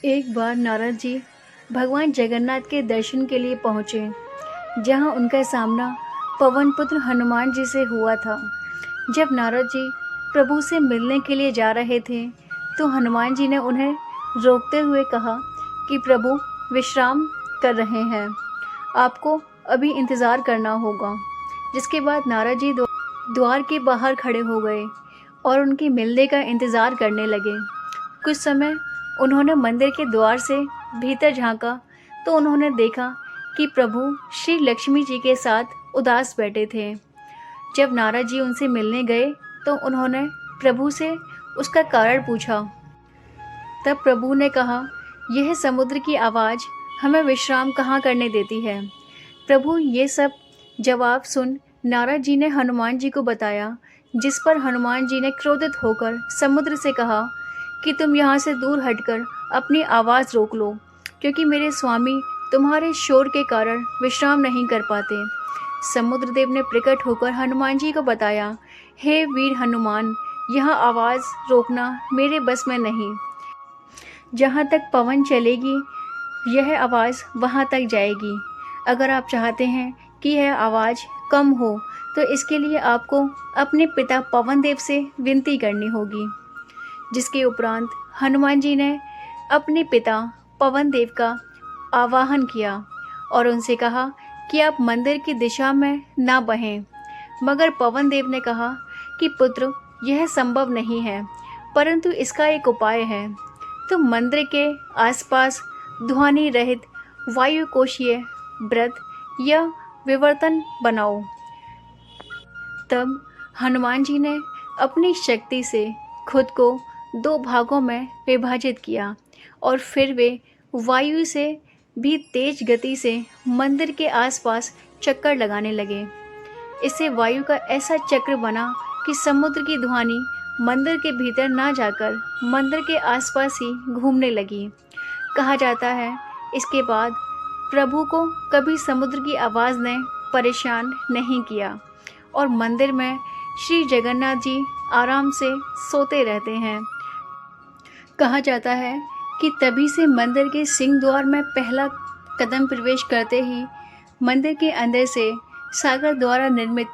एक बार नारद जी भगवान जगन्नाथ के दर्शन के लिए पहुँचे, जहाँ उनका सामना पवन पुत्र हनुमान जी से हुआ था। जब नारद जी प्रभु से मिलने के लिए जा रहे थे, तो हनुमान जी ने उन्हें रोकते हुए कहा कि प्रभु विश्राम कर रहे हैं, आपको अभी इंतज़ार करना होगा। जिसके बाद नारद जी द्वार के बाहर खड़े हो गए और उनके मिलने का इंतज़ार करने लगे। कुछ समय उन्होंने मंदिर के द्वार से भीतर झांका तो उन्होंने देखा कि प्रभु श्री लक्ष्मी जी के साथ उदास बैठे थे। जब नारद जी उनसे मिलने गए तो उन्होंने प्रभु से उसका कारण पूछा। तब प्रभु ने कहा, यह समुद्र की आवाज़ हमें विश्राम कहाँ करने देती है। प्रभु ये सब जवाब सुन नारद जी ने हनुमान जी को बताया, जिस पर हनुमान जी ने क्रोधित होकर समुद्र से कहा कि तुम यहाँ से दूर हटकर अपनी आवाज़ रोक लो, क्योंकि मेरे स्वामी तुम्हारे शोर के कारण विश्राम नहीं कर पाते। समुद्रदेव ने प्रकट होकर हनुमान जी को बताया, हे वीर हनुमान, यह आवाज़ रोकना मेरे बस में नहीं। जहाँ तक पवन चलेगी यह आवाज़ वहाँ तक जाएगी। अगर आप चाहते हैं कि यह आवाज़ कम हो तो इसके लिए आपको अपने पिता पवन देव से विनती करनी होगी। जिसके उपरांत हनुमान जी ने अपने पिता पवन देव का आवाहन किया और उनसे कहा कि आप मंदिर की दिशा में ना बहें। मगर पवन देव ने कहा कि पुत्र, यह संभव नहीं है, परंतु इसका एक उपाय है। तुम मंदिर के आसपास ध्वनि रहित वायुकोशीय व्रत या विवर्तन बनाओ। तब हनुमान जी ने अपनी शक्ति से खुद को 2 भागों में विभाजित किया और फिर वे वायु से भी तेज गति से मंदिर के आसपास चक्कर लगाने लगे। इससे वायु का ऐसा चक्र बना कि समुद्र की ध्वनि मंदिर के भीतर ना जाकर मंदिर के आसपास ही घूमने लगी। कहा जाता है, इसके बाद प्रभु को कभी समुद्र की आवाज़ ने परेशान नहीं किया और मंदिर में श्री जगन्नाथ जी आराम से सोते रहते हैं। कहा जाता है कि तभी से मंदिर के सिंह द्वार में पहला कदम प्रवेश करते ही मंदिर के अंदर से सागर द्वारा निर्मित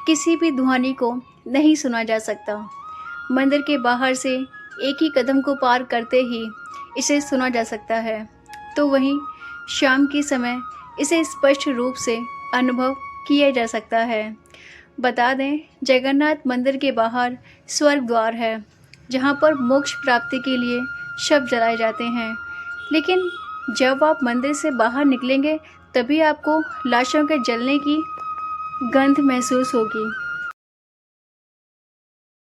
किसी भी ध्वनि को नहीं सुना जा सकता। मंदिर के बाहर से एक ही कदम को पार करते ही इसे सुना जा सकता है, तो वहीं शाम के समय इसे स्पष्ट रूप से अनुभव किया जा सकता है। बता दें, जगन्नाथ मंदिर के बाहर स्वर्ग द्वार है, जहाँ पर मोक्ष प्राप्ति के लिए शव जलाए जाते हैं। लेकिन जब आप मंदिर से बाहर निकलेंगे तभी आपको लाशों के जलने की गंध महसूस होगी।